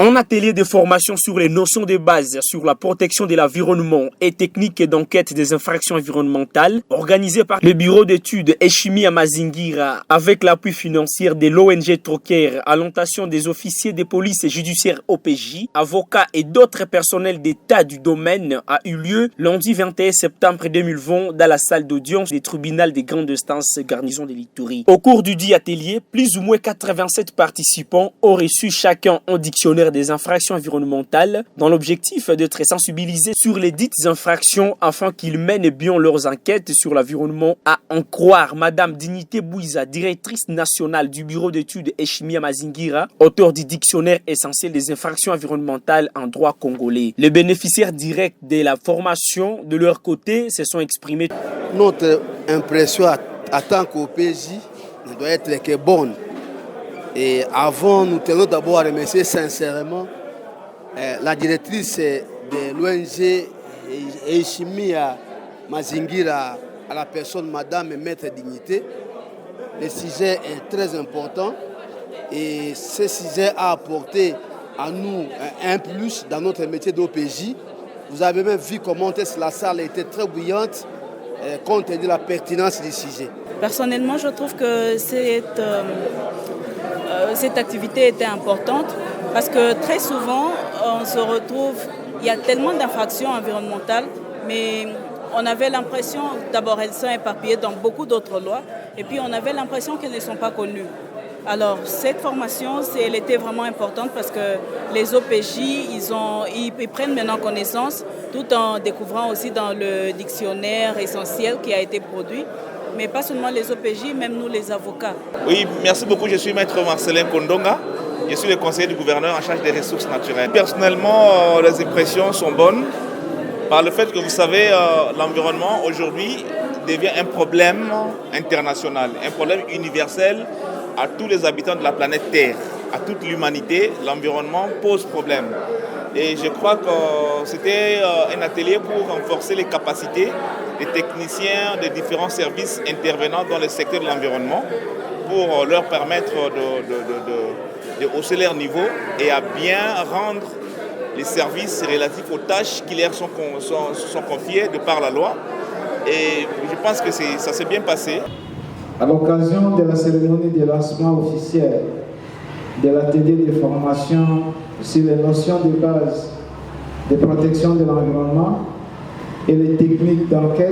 Un atelier de formation sur les notions de base sur la protection de l'environnement et techniques d'enquête des infractions environnementales organisé par le bureau d'études Eshimi à Mazingira avec l'appui financier de l'ONG Troker à l'orientation des officiers de police judiciaire OPJ, avocats et d'autres personnels d'État du domaine a eu lieu lundi 21 septembre 2020 dans la salle d'audience du tribunal de grande instance garnison de l'Ituri. Au cours du dit atelier, plus ou moins 87 participants ont reçu chacun un dictionnaire des infractions environnementales dans l'objectif d'être sensibilisés sur les dites infractions afin qu'ils mènent bien leurs enquêtes sur l'environnement. À en croire Madame Dignité Bouiza, directrice nationale du bureau d'études Eshimi à Mazingira, auteur du dictionnaire essentiel des infractions environnementales en droit congolais. Les bénéficiaires directs de la formation, de leur côté, se sont exprimés. Notre impression en tant qu'OPJ ne doit être que bonne. Et avant, nous tenons d'abord à remercier sincèrement la directrice de l'ONG Eshimi à Mazingira, à la personne Madame et Maître Dignité. Le sujet est très important et ce sujet a apporté à nous un plus dans notre métier d'OPJ. Vous avez même vu comment la salle était très bruyante compte tenu de la pertinence du sujet. Personnellement, je trouve que cette activité était importante parce que très souvent, on se retrouve, il y a tellement d'infractions environnementales, mais on avait l'impression, d'abord elles sont éparpillées dans beaucoup d'autres lois, et puis on avait l'impression qu'elles ne sont pas connues. Alors cette formation, elle était vraiment importante parce que les OPJ, ils prennent maintenant connaissance tout en découvrant aussi dans le dictionnaire essentiel qui a été produit. Mais pas seulement les OPJ, même nous les avocats. Oui, merci beaucoup. Je suis maître Marcelin Kondonga. Je suis le conseiller du gouverneur en charge des ressources naturelles. Personnellement, les impressions sont bonnes par le fait que vous savez, l'environnement aujourd'hui devient un problème international, un problème universel à tous les habitants de la planète Terre, à toute l'humanité. L'environnement pose problème. Et je crois que c'était un atelier pour renforcer les capacités des techniciens des différents services intervenant dans le secteur de l'environnement pour leur permettre de hausser leur niveau et à bien rendre les services relatifs aux tâches qui leur sont confiées de par la loi. Et je pense que ça s'est bien passé. À l'occasion de la cérémonie de lancement officiel de l'atelier de formation sur les notions de base de protection de l'environnement et les techniques d'enquête,